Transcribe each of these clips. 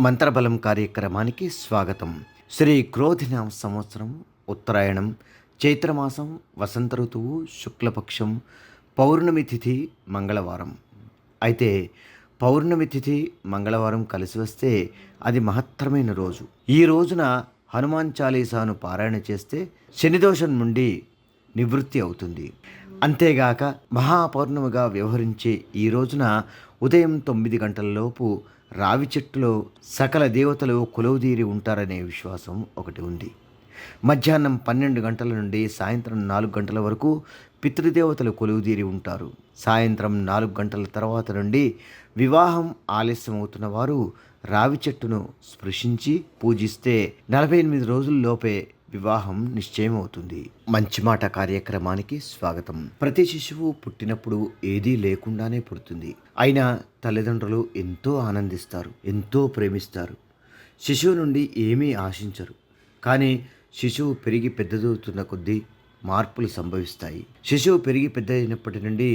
మంత్రబలం కార్యక్రమానికి స్వాగతం. శ్రీ క్రోధినామ సంవత్సరం, ఉత్తరాయణం, చైత్రమాసం, వసంత ఋతువు, శుక్లపక్షం, పౌర్ణమి తిథి మంగళవారం. అయితే పౌర్ణమి తిథి మంగళవారం కలిసి వస్తే అది మహత్తరమైన రోజు. ఈ రోజున హనుమాన్ చాలీసాను పారాయణ చేస్తే శనిదోషం నుండి నివృత్తి అవుతుంది. అంతేగాక మహాపౌర్ణమిగా వ్యవహరించే ఈ రోజున ఉదయం 9 గంటలలోపు రావి చెట్టులో సకల దేవతలు కొలువుదీరి ఉంటారనే విశ్వాసం ఒకటి ఉంది. మధ్యాహ్నం 12 గంటల నుండి సాయంత్రం 4 గంటల వరకు పితృదేవతలు కొలువుదీరి ఉంటారు. సాయంత్రం 4 గంటల తర్వాత నుండి వివాహం ఆలస్యం అవుతున్న వారు రావి చెట్టును స్పృశించి పూజిస్తే 48 రోజుల్లోపే వివాహం నిశ్చయం అవుతుంది. మంచి మాట కార్యక్రమానికి స్వాగతం. ప్రతి శిశువు పుట్టినప్పుడు ఏదీ లేకుండానే పుడుతుంది. అయినా తల్లిదండ్రులు ఎంతో ఆనందిస్తారు, ఎంతో ప్రేమిస్తారు. శిశువు నుండి ఏమీ ఆశించరు. కానీ శిశువు పెరిగి పెద్దదవుతున్న కొద్దీ మార్పులు సంభవిస్తాయి. శిశువు పెరిగి పెద్దయినప్పటి నుండి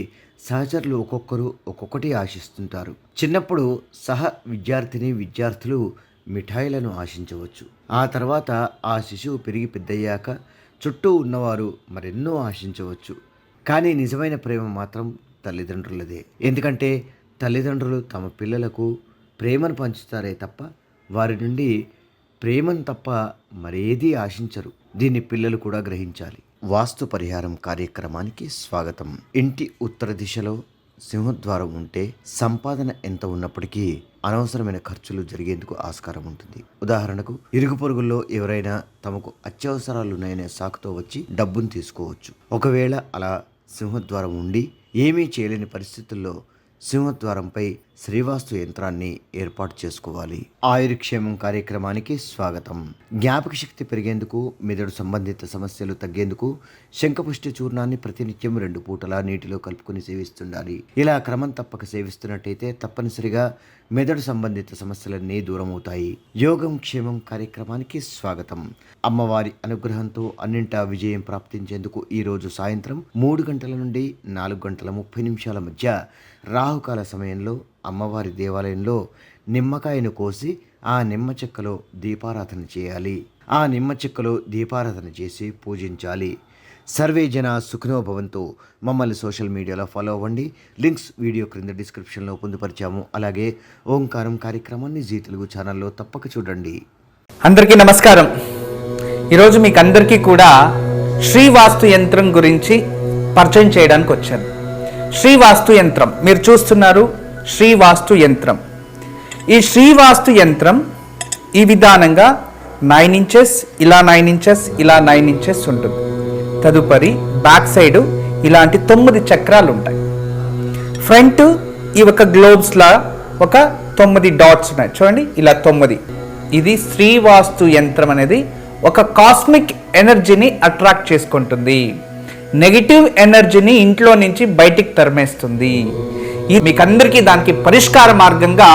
సహచరులు ఒక్కొక్కరు ఒక్కొక్కటి ఆశిస్తుంటారు. చిన్నప్పుడు విద్యార్థులు మిఠాయిలను ఆశించవచ్చు. ఆ తర్వాత ఆ శిశువు పెరిగి పెద్దయ్యాక చుట్టూ ఉన్నవారు మరెన్నో ఆశించవచ్చు. కానీ నిజమైన ప్రేమ మాత్రం తల్లిదండ్రులదే. ఎందుకంటే తల్లిదండ్రులు తమ పిల్లలకు ప్రేమను పంచుతారే తప్ప వారి నుండి ప్రేమను తప్ప మరేదీ ఆశించరు. దీన్ని పిల్లలు కూడా గ్రహించాలి. వాస్తు పరిహారం కార్యక్రమానికి స్వాగతం. ఇంటి ఉత్తర దిశలో సింహద్వారం ఉంటే సంపాదన ఎంత ఉన్నప్పటికీ అనవసరమైన ఖర్చులు జరిగేందుకు ఆస్కారం ఉంటుంది. ఉదాహరణకు ఇరుగు పొరుగుల్లో ఎవరైనా తమకు అత్యవసరాలున్నాయనే సాకుతో వచ్చి డబ్బును తీసుకోవచ్చు. ఒకవేళ అలా సింహద్వారం ఉండి ఏమీ చేయలేని పరిస్థితుల్లో సింహద్వారంపై శ్రీవాస్తు యంత్రాన్ని ఏర్పాటు చేసుకోవాలి. ఆయుర్క్షేమం కార్యక్రమానికి స్వాగతం. జ్ఞాపక శక్తి పెరిగేందుకు, మెదడు సంబంధిత సమస్యలు తగ్గేందుకు శంఖపుష్టి చూర్ణాన్ని ప్రతినిత్యం 2 పూటలా నీటిలో కలుపుకొని సేవిస్తుండాలి. ఇలా క్రమం తప్పక సేవిస్తున్నట్టయితే తప్పనిసరిగా మెదడు సంబంధిత సమస్యలన్నీ దూరమవుతాయి. యోగం క్షేమం కార్యక్రమానికి స్వాగతం. అమ్మవారి అనుగ్రహంతో అన్నింటా విజయం ప్రాప్తించేందుకు ఈరోజు సాయంత్రం 3 గంటల నుండి 4 గంటల 30 నిమిషాల మధ్య రాహుకాల సమయంలో అమ్మవారి దేవాలయంలో నిమ్మకాయను కోసి ఆ నిమ్మ చెక్కలో దీపారాధన చేయాలి. ఆ నిమ్మ చెక్కలో దీపారాధన చేసి పూజించాలి. సర్వే జన సుఖినో భవంతు. మమ్మల్ని సోషల్ మీడియాలో ఫాలో అవ్వండి. లింక్స్ వీడియో క్రింద డిస్క్రిప్షన్లో పొందుపరిచాము. అలాగే ఓంకారం కార్యక్రమాన్ని జీ తెలుగు ఛానల్లో తప్పక చూడండి. అందరికీ నమస్కారం. ఈరోజు మీకు అందరికీ కూడా శ్రీవాస్తు యంత్రం గురించి పరిచయం చేయడానికి వచ్చాను. శ్రీవాస్తు యంత్రం మీరు చూస్తున్నారు. శ్రీవాస్తు యంత్రం. ఈ శ్రీవాస్తు యంత్రం ఈ విధానంగా 9 ఇంచెస్, ఇలా 9 ఇంచెస్, ఇలా 9 ఇంచెస్ ఉంటుంది. తదుపరి బ్యాక్ సైడ్ ఇలాంటి 9 చక్రాలు ఉంటాయి. ఫ్రంట్ ఈ ఒక గ్లోబ్స్లా ఒక 9 డాట్స్ ఉన్నాయి చూడండి, ఇలా 9. ఇది శ్రీవాస్తు యంత్రం అనేది ఒక కాస్మిక్ ఎనర్జీని అట్రాక్ట్ చేసుకుంటుంది. నెగిటివ్ ఎనర్జీని ఇంట్లో నుంచి బయటికి తరిమేస్తుంది. మీకందరికీ దానికి పరిష్కార మార్గంగా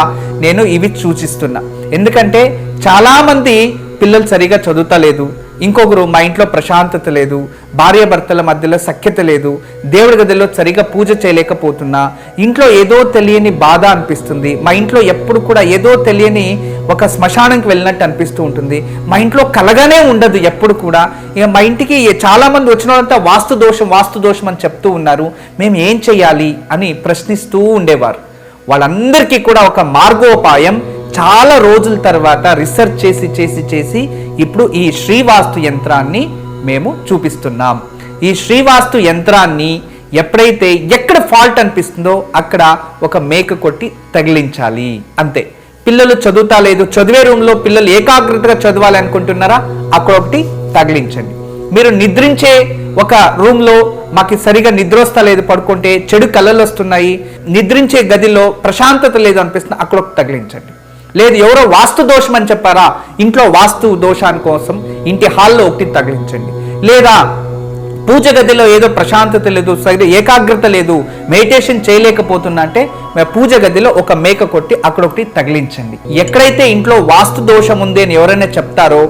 నేను ఇవి సూచిస్తున్నా. ఎందుకంటే చాలామంది పిల్లలు సరిగా చదువుతలేదు, ఇంకొకరు మా ఇంట్లో ప్రశాంతత లేదు, భార్యాభర్తల మధ్యలో సఖ్యత లేదు, దేవుడి గదిలో సరిగా పూజ చేయలేకపోతున్నా, ఇంట్లో ఏదో తెలియని బాధ అనిపిస్తుంది, మా ఇంట్లో ఎప్పుడు కూడా ఏదో తెలియని ఒక శ్మశానంకి వెళ్ళినట్టు అనిపిస్తూ ఉంటుంది, మా ఇంట్లో కలగానే ఉండదు ఎప్పుడు కూడా, ఇక మా ఇంటికి చాలామంది వచ్చిన వాళ్ళంతా వాస్తు దోషం అని చెప్తూ ఉన్నారు, మేము ఏం చేయాలి అని ప్రశ్నిస్తూ ఉండేవారు. వాళ్ళందరికీ కూడా ఒక మార్గోపాయం చాలా రోజుల తర్వాత రీసెర్చ్ చేసి ఇప్పుడు ఈ శ్రీవాస్తు యంత్రాన్ని మేము చూపిస్తున్నాం. ఈ శ్రీవాస్తు యంత్రాన్ని ఎప్పుడైతే ఎక్కడ ఫాల్ట్ అనిపిస్తుందో అక్కడ ఒక మేక కొట్టి తగిలించాలి, అంతే. పిల్లలు చదువుతా లేదు, చదివే రూమ్లో పిల్లలు ఏకాగ్రతగా చదవాలి అనుకుంటున్నారా, అక్కడ ఒకటి తగిలించండి. మీరు నిద్రించే ఒక రూమ్లో మాకు సరిగా నిద్ర వస్తా లేదు, పడుకుంటే చెడు కళలు వస్తున్నాయి, నిద్రించే గదిలో ప్రశాంతత లేదు అనిపిస్తుంది, అక్కడ ఒకటి తగిలించండి. లేదు ఎవరో వాస్తు దోషం అని చెప్పారా, ఇంట్లో వాస్తు దోషాని కోసం ఇంటి హాల్లో ఒకటి తగిలించండి. లేదా పూజ గదిలో ఏదో ప్రశాంతత లేదు, సరిగ్గా ఏకాగ్రత లేదు, మెడిటేషన్ చేయలేకపోతున్నా అంటే పూజ గదిలో ఒక మేక కొట్టి అక్కడ ఒకటి తగిలించండి. ఎక్కడైతే ఇంట్లో వాస్తు దోషం ఉంది అని ఎవరైనా చెప్తారో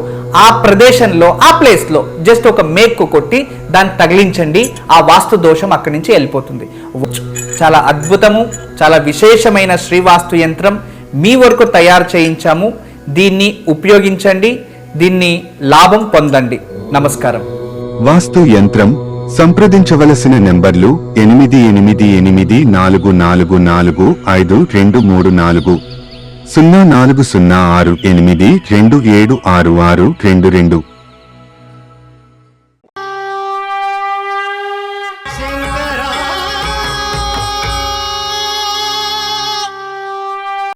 ఆ ప్రదేశంలో, ఆ ప్లేస్లో జస్ట్ ఒక మేకు కొట్టి దాన్ని తగిలించండి. ఆ వాస్తు దోషం అక్కడి నుంచి వెళ్ళిపోతుంది. చాలా అద్భుతము, చాలా విశేషమైన శ్రీవాస్తు యంత్రం మీ వరకు తయారు చేయించాము. దీన్ని ఉపయోగించండి, దీన్ని లాభం పొందండి. నమస్కారం. వాస్తు యంత్రం సంప్రదించవలసిన నెంబర్లు 8884452334 040682766622.